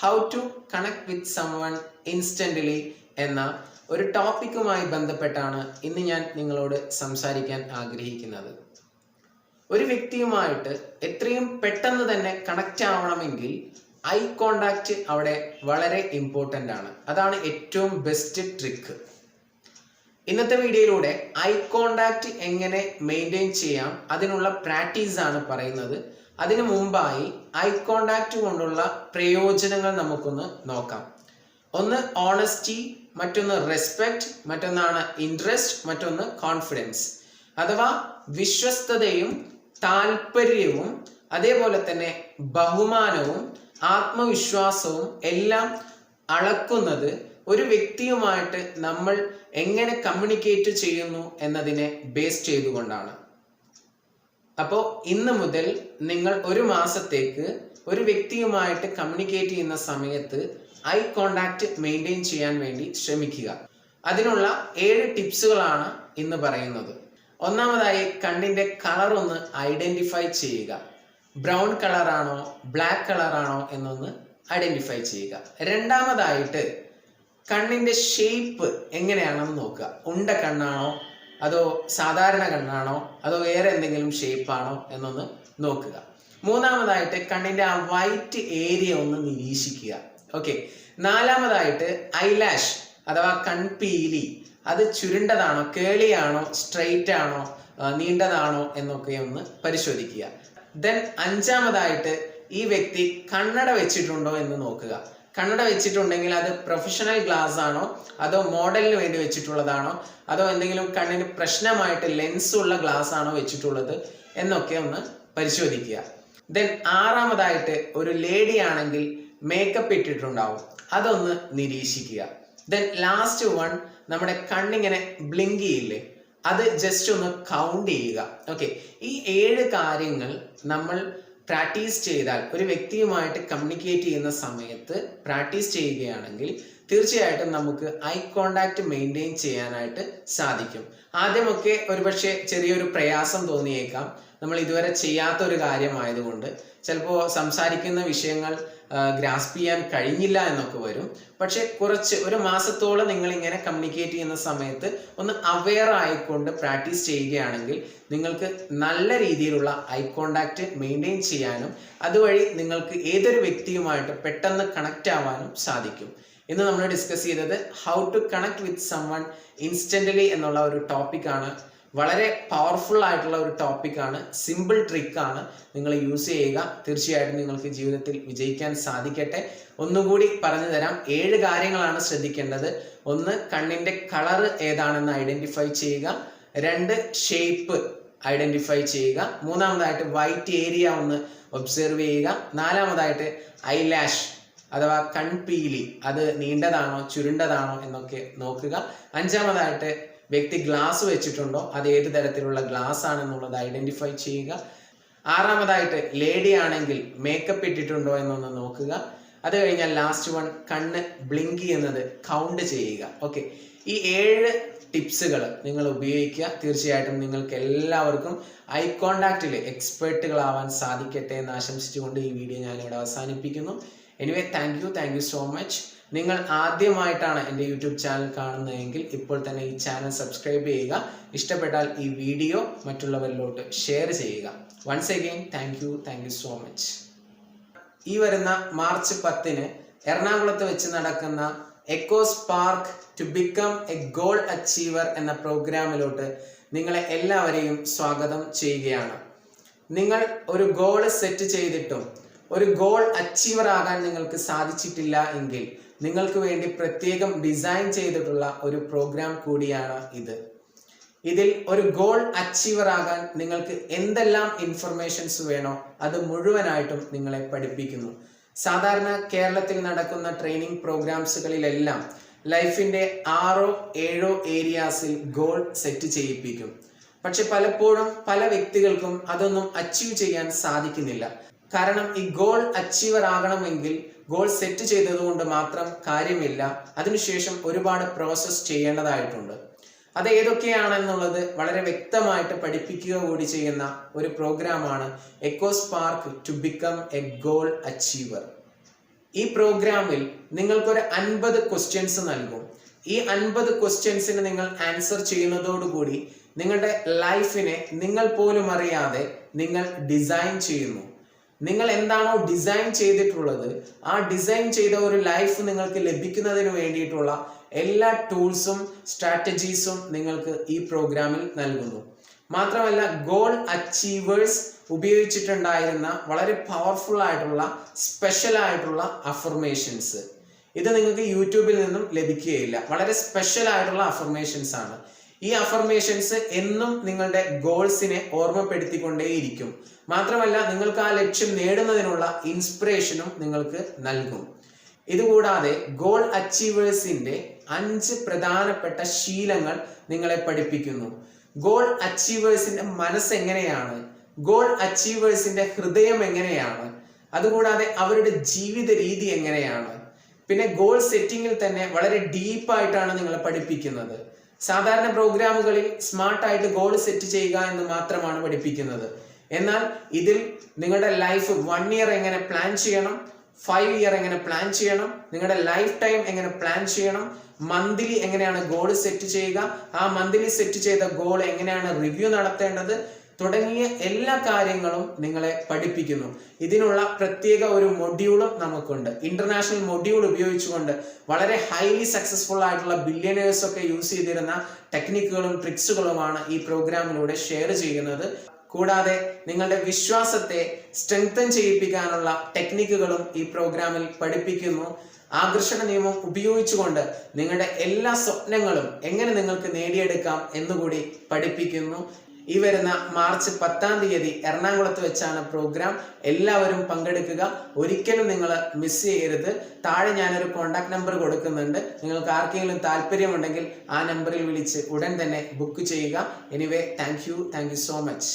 How to connect with someone instantly എന്ന ഒരു ടോപ്പിക്കുമായി ബന്ധപ്പെട്ടാണ് ഇന്ന് ഞാൻ നിങ്ങളോട് സംസാരിക്കാൻ ആഗ്രഹിക്കുന്നത്. ഒരു വ്യക്തിയുമായിട്ട് എത്രയും പെട്ടെന്ന് തന്നെ കണക്റ്റ് ആവണമെങ്കിൽ ഐ കോണ്ടാക്റ്റ് അവിടെ വളരെ ഇമ്പോർട്ടൻ്റ് ആണ്. അതാണ് ഏറ്റവും ബെസ്റ്റ് ട്രിക്ക്. ഇന്നത്തെ വീഡിയോയിലൂടെ ഐ കോണ്ടാക്റ്റ് എങ്ങനെ മെയിൻറ്റെയിൻ ചെയ്യാം അതിനുള്ള പ്രാക്ടീസ് ആണ് പറയുന്നത്. അതിനു മുമ്പായി ഐ കോണ്ടാക്റ്റ് കൊണ്ടുള്ള പ്രയോജനങ്ങൾ നമുക്കൊന്ന് നോക്കാം. ഒന്ന് ഓണസ്റ്റി, മറ്റൊന്ന് റെസ്പെക്റ്റ്, മറ്റൊന്നാണ് ഇൻട്രസ്റ്റ്, മറ്റൊന്ന് കോൺഫിഡൻസ്. അഥവാ വിശ്വസ്തതയും താല്പര്യവും അതേപോലെ തന്നെ ബഹുമാനവും ആത്മവിശ്വാസവും എല്ലാം അളക്കുന്നത് ഒരു വ്യക്തിയുമായിട്ട് നമ്മൾ എങ്ങനെ കമ്മ്യൂണിക്കേറ്റ് ചെയ്യുന്നു എന്നതിനെ ബേസ് ചെയ്തുകൊണ്ടാണ്. അപ്പോൾ ഇന്ന് മുതൽ നിങ്ങൾ ഒരു മാസത്തേക്ക് ഒരു വ്യക്തിയുമായിട്ട് കമ്മ്യൂണിക്കേറ്റ് ചെയ്യുന്ന സമയത്ത് ഐ കോണ്ടാക്റ്റ് മെയിൻറ്റെയിൻ ചെയ്യാൻ വേണ്ടി ശ്രമിക്കുക. അതിനുള്ള 7 ടിപ്സുകളാണ് ഇന്ന് പറയുന്നത്. ഒന്നാമതായി കണ്ണിൻ്റെ കളർ ഒന്ന് ഐഡൻറ്റിഫൈ ചെയ്യുക. ബ്രൗൺ കളറാണോ ബ്ലാക്ക് കളറാണോ എന്നൊന്ന് ഐഡൻറ്റിഫൈ ചെയ്യുക. രണ്ടാമതായിട്ട് കണ്ണിൻ്റെ ഷേപ്പ് എങ്ങനെയാണെന്ന് നോക്കുക. ഉണ്ട കണ്ണാണോ അതോ സാധാരണ കണ്ണാണോ അതോ വേറെ എന്തെങ്കിലും ഷേപ്പാണോ എന്നൊന്ന് നോക്കുക. മൂന്നാമതായിട്ട് കണ്ണിൻ്റെ ആ വൈറ്റ് ഏരിയ ഒന്ന് നിരീക്ഷിക്കുക. ഓക്കെ. നാലാമതായിട്ട് ഐലാഷ് അഥവാ കൺപീലി, അത് ചുരുണ്ടതാണോ കേളിയാണോ സ്ട്രെയിറ്റ് ആണോ നീണ്ടതാണോ എന്നൊക്കെ ഒന്ന് പരിശോധിക്കുക. ദെൻ അഞ്ചാമതായിട്ട് ഈ വ്യക്തി കണ്ണട വെച്ചിട്ടുണ്ടോ എന്ന് നോക്കുക. കണ്ണട വെച്ചിട്ടുണ്ടെങ്കിൽ അത് പ്രൊഫഷണൽ ഗ്ലാസ് ആണോ അതോ മോഡലിന് വേണ്ടി വെച്ചിട്ടുള്ളതാണോ അതോ എന്തെങ്കിലും കണ്ണിന് പ്രശ്നമായിട്ട് ലെൻസ് ഉള്ള ഗ്ലാസ് ആണോ വെച്ചിട്ടുള്ളത് എന്നൊക്കെ ഒന്ന് പരിശോധിക്കുക. ദെൻ ആറാമതായിട്ട് ഒരു ലേഡി ആണെങ്കിൽ മേക്കപ്പ് ഇട്ടിട്ടുണ്ടാവും, അതൊന്ന് നിരീക്ഷിക്കുക. ദെൻ ലാസ്റ്റ് വൺ, നമ്മുടെ കണ്ണിങ്ങനെ ബ്ലിങ്ക് ചെയ്യില്ലേ, അത് ജസ്റ്റ് ഒന്ന് കൗണ്ട് ചെയ്യുക. ഓക്കെ. ഈ 7 കാര്യങ്ങൾ നമ്മൾ പ്രാക്ടീസ് ചെയ്താൽ, ഒരു വ്യക്തിയുമായിട്ട് കമ്മ്യൂണിക്കേറ്റ് ചെയ്യുന്ന സമയത്ത് പ്രാക്ടീസ് ചെയ്യുകയാണെങ്കിൽ തീർച്ചയായിട്ടും നമുക്ക് ഐ കോണ്ടാക്റ്റ് മെയിൻറ്റെയിൻ ചെയ്യാനായിട്ട് സാധിക്കും. ആദ്യമൊക്കെ ഒരുപക്ഷെ ചെറിയൊരു പ്രയാസം തോന്നിയേക്കാം. നമ്മൾ ഇതുവരെ ചെയ്യാത്ത ഒരു കാര്യമായതുകൊണ്ട് ചിലപ്പോൾ സംസാരിക്കുന്ന വിഷയങ്ങൾ ഗ്രാസ്പ് ചെയ്യാൻ കഴിഞ്ഞില്ല എന്നൊക്കെ വരും. പക്ഷെ ഒരു മാസത്തോളം നിങ്ങൾ ഇങ്ങനെ കമ്മ്യൂണിക്കേറ്റ് ചെയ്യുന്ന സമയത്ത് ഒന്ന് അവെയർ ആയിക്കൊണ്ട് പ്രാക്ടീസ് ചെയ്യുകയാണെങ്കിൽ നിങ്ങൾക്ക് നല്ല രീതിയിലുള്ള ഐ കോണ്ടാക്റ്റ് മെയിൻറ്റെയിൻ ചെയ്യാനും അതുവഴി നിങ്ങൾക്ക് ഏതൊരു വ്യക്തിയുമായിട്ട് പെട്ടെന്ന് കണക്റ്റ് ആവാനും സാധിക്കും. ഇന്ന് നമ്മൾ ഡിസ്കസ് ചെയ്തത് how to connect with someone instantly എന്നുള്ള ഒരു ടോപ്പിക്കാണ്. വളരെ പവർഫുൾ ആയിട്ടുള്ള ഒരു ടോപ്പിക്കാണ്, സിമ്പിൾ ട്രിക്കാണ്. നിങ്ങൾ യൂസ് ചെയ്യുക. തീർച്ചയായിട്ടും നിങ്ങൾക്ക് ജീവിതത്തിൽ വിജയിക്കാൻ സാധിക്കട്ടെ. ഒന്നുകൂടി പറഞ്ഞു തരാം. 7 കാര്യങ്ങളാണ് ശ്രദ്ധിക്കേണ്ടത്. ഒന്ന്, കണ്ണിൻ്റെ കളർ ഏതാണെന്ന് ഐഡൻറ്റിഫൈ ചെയ്യുക. 2, ഷേപ്പ് ഐഡൻറ്റിഫൈ ചെയ്യുക. മൂന്നാമതായിട്ട് വൈറ്റ് ഏരിയ ഒന്ന് ഒബ്സർവ് ചെയ്യുക. നാലാമതായിട്ട് ഐലാഷ് അഥവാ കൺപീലി, അത് നീണ്ടതാണോ ചുരുണ്ടതാണോ എന്നൊക്കെ നോക്കുക. അഞ്ചാമതായിട്ട് വ്യക്തി ഗ്ലാസ് വെച്ചിട്ടുണ്ടോ, അത് ഏത് തരത്തിലുള്ള ഗ്ലാസ് ആണെന്നുള്ളത് ഐഡന്റിഫൈ ചെയ്യുക. ആറാമതായിട്ട് ലേഡി ആണെങ്കിൽ മേക്കപ്പ് ഇട്ടിട്ടുണ്ടോ എന്നൊന്ന് നോക്കുക. അത് കഴിഞ്ഞാൽ ലാസ്റ്റ് വൺ, കണ്ണ് ബ്ലിങ്ക് ചെയ്യുന്നത് കൗണ്ട് ചെയ്യുക. ഓക്കെ. ഈ 7 ടിപ്സുകൾ നിങ്ങൾ ഉപയോഗിക്കുക. തീർച്ചയായിട്ടും നിങ്ങൾക്ക് എല്ലാവർക്കും ഐ കോണ്ടാക്റ്റിൽ എക്സ്പേർട്ടുകളാവാൻ സാധിക്കട്ടെ എന്ന് ആശംസിച്ചുകൊണ്ട് ഈ വീഡിയോ ഞാനിവിടെ അവസാനിപ്പിക്കുന്നു. Anyway, thank you so much. നിങ്ങൾ ആദ്യമായിട്ടാണ് എൻ്റെ യൂട്യൂബ് ചാനൽ കാണുന്നതെങ്കിൽ ഇപ്പോൾ തന്നെ ഈ ചാനൽ സബ്സ്ക്രൈബ് ചെയ്യുക. ഇഷ്ടപ്പെട്ടാൽ ഈ വീഡിയോ മറ്റുള്ളവരിലോട്ട് ഷെയർ ചെയ്യുക. Once again thank you so much. ഈ വരുന്ന മാർച്ച് 10 എറണാകുളത്ത് വെച്ച് നടക്കുന്ന echo spark to become a goal achiever എന്ന പ്രോഗ്രാമിലോട്ട് നിങ്ങളെ എല്ലാവരെയും സ്വാഗതം ചെയ്യുകയാണ്. നിങ്ങൾ ഒരു ഗോൾ സെറ്റ് ചെയ്തിട്ടും ഒരു ഗോൾ അച്ചീവർ ആകാൻ നിങ്ങൾക്ക് സാധിച്ചിട്ടില്ല എങ്കിൽ നിങ്ങൾക്ക് വേണ്ടി പ്രത്യേകം ഡിസൈൻ ചെയ്തിട്ടുള്ള ഒരു പ്രോഗ്രാം കൂടിയാണ് ഇത്. ഇതിൽ ഒരു ഗോൾ അച്ചീവർ ആകാൻ നിങ്ങൾക്ക് എന്തെല്ലാം ഇൻഫർമേഷൻസ് വേണോ അത് മുഴുവനായിട്ടും നിങ്ങളെ പഠിപ്പിക്കുന്നു. സാധാരണ കേരളത്തിൽ നടക്കുന്ന ട്രെയിനിങ് പ്രോഗ്രാംസുകളിലെല്ലാം ലൈഫിൻ്റെ 6 7 ഏരിയാസിൽ ഗോൾ സെറ്റ് ചെയ്യിപ്പിക്കും. പക്ഷെ പലപ്പോഴും പല വ്യക്തികൾക്കും അതൊന്നും അച്ചീവ് ചെയ്യാൻ സാധിക്കുന്നില്ല. കാരണം ഈ ഗോൾ അച്ചീവർ ആകണമെങ്കിൽ ഗോൾ സെറ്റ് ചെയ്തതുകൊണ്ട് മാത്രം കാര്യമില്ല. അതിനുശേഷം ഒരുപാട് പ്രോസസ്സ് ചെയ്യേണ്ടതായിട്ടുണ്ട്. അത് ഏതൊക്കെയാണെന്നുള്ളത് വളരെ വ്യക്തമായിട്ട് പഠിപ്പിക്കുക കൂടി ചെയ്യുന്ന ഒരു പ്രോഗ്രാമാണ് echo spark to become a goal achiever. ഈ പ്രോഗ്രാമിൽ നിങ്ങൾക്കൊരു 50 ക്വസ്റ്റ്യൻസ് നൽകും. ഈ 50 ക്വസ്റ്റ്യൻസിന് നിങ്ങൾ ആൻസർ ചെയ്യുന്നതോടുകൂടി നിങ്ങളുടെ ലൈഫിനെ നിങ്ങൾ പോലും അറിയാതെ നിങ്ങൾ ഡിസൈൻ ചെയ്യുന്നു. നിങ്ങൾ എന്താണോ ഡിസൈൻ ചെയ്തിട്ടുള്ളത്, ആ ഡിസൈൻ ചെയ്ത ഒരു ലൈഫ് നിങ്ങൾക്ക് ലഭിക്കുന്നതിന് വേണ്ടിയിട്ടുള്ള എല്ലാ ടൂൾസും സ്ട്രാറ്റജീസും നിങ്ങൾക്ക് ഈ പ്രോഗ്രാമിൽ നൽകുന്നു. മാത്രമല്ല, ഗോൾ അച്ചീവേഴ്സ് ഉപയോഗിച്ചിട്ടുണ്ടായിരുന്ന വളരെ പവർഫുൾ ആയിട്ടുള്ള സ്പെഷ്യൽ ആയിട്ടുള്ള അഫർമേഷൻസ്, ഇത് നിങ്ങൾക്ക് യൂട്യൂബിൽ നിന്നും ലഭിക്കുകയില്ല. വളരെ സ്പെഷ്യൽ ആയിട്ടുള്ള അഫർമേഷൻസ് ആണ്. ഈ അഫർമേഷൻസ് എന്നും നിങ്ങളുടെ ഗോൾസിനെ ഓർമ്മപ്പെടുത്തിക്കൊണ്ടേയിരിക്കും. മാത്രമല്ല, നിങ്ങൾക്ക് ആ ലക്ഷ്യം നേടുന്നതിനുള്ള ഇൻസ്പിറേഷനും നിങ്ങൾക്ക് നൽകും. ഇതുകൂടാതെ ഗോൾ അച്ചീവേഴ്സിന്റെ 5 പ്രധാനപ്പെട്ട ശീലങ്ങൾ നിങ്ങളെ പഠിപ്പിക്കുന്നു. ഗോൾ അച്ചീവേഴ്സിന്റെ മനസ്സ് എങ്ങനെയാണ്, ഗോൾ അച്ചീവേഴ്സിന്റെ ഹൃദയം എങ്ങനെയാണ്, അതുകൂടാതെ അവരുടെ ജീവിത രീതി എങ്ങനെയാണ്. പിന്നെ ഗോൾ സെറ്റിങ്ങിൽ തന്നെ വളരെ ഡീപ്പായിട്ടാണ് നിങ്ങളെ പഠിപ്പിക്കുന്നത്. സാധാരണ പ്രോഗ്രാമുകളിൽ സ്മാർട്ടായിട്ട് ഗോൾ സെറ്റ് ചെയ്യുക എന്ന് മാത്രമാണ് പഠിപ്പിക്കുന്നത്. എന്നാൽ ഇതിൽ നിങ്ങളുടെ ലൈഫ് 1 ഇയർ എങ്ങനെ പ്ലാൻ ചെയ്യണം, 5 ഇയർ എങ്ങനെ പ്ലാൻ ചെയ്യണം, നിങ്ങളുടെ ലൈഫ് ടൈം എങ്ങനെ പ്ലാൻ ചെയ്യണം, മന്ത്ലി എങ്ങനെയാണ് ഗോൾ സെറ്റ് ചെയ്യുക, ആ മന്ത്ലി സെറ്റ് ചെയ്ത ഗോൾ എങ്ങനെയാണ് റിവ്യൂ നടത്തേണ്ടത് തുടങ്ങിയ എല്ലാ കാര്യങ്ങളും നിങ്ങളെ പഠിപ്പിക്കുന്നു. ഇതിനുള്ള പ്രത്യേക ഒരു മൊഡ്യൂളും നമുക്കുണ്ട്. ഇന്റർനാഷണൽ മൊഡ്യൂൾ ഉപയോഗിച്ചുകൊണ്ട് വളരെ ഹൈലി സക്സസ്ഫുൾ ആയിട്ടുള്ള ബില്യനേഴ്സ് ഒക്കെ യൂസ് ചെയ്തിരുന്ന ടെക്നിക്കുകളും ട്രിക്സുകളുമാണ് ഈ പ്രോഗ്രാമിലൂടെ ഷെയർ ചെയ്യുന്നത്. കൂടാതെ നിങ്ങളുടെ വിശ്വാസത്തെ സ്ട്രെങ്തൻ ചെയ്യിപ്പിക്കാനുള്ള ടെക്നിക്കുകളും ഈ പ്രോഗ്രാമിൽ പഠിപ്പിക്കുന്നു. ആകർഷണ നിയമം ഉപയോഗിച്ചുകൊണ്ട് നിങ്ങളുടെ എല്ലാ സ്വപ്നങ്ങളും എങ്ങനെ നിങ്ങൾക്ക് നേടിയെടുക്കാം എന്നുകൂടി പഠിപ്പിക്കുന്നു. ഈ വരുന്ന മാർച്ച് 10-ാം തീയതി എറണാകുളത്ത് വെച്ചാണ് പ്രോഗ്രാം. എല്ലാവരും പങ്കെടുക്കുക, ഒരിക്കലും നിങ്ങൾ മിസ് ചെയ്യരുത്. താഴെ ഞാനൊരു കോൺടാക്ട് നമ്പർ കൊടുക്കുന്നുണ്ട്. നിങ്ങൾക്ക് ആർക്കെങ്കിലും താല്പര്യമുണ്ടെങ്കിൽ ആ നമ്പറിൽ വിളിച്ച് ഉടൻ തന്നെ ബുക്ക് ചെയ്യുക. Anyway, thank you so much.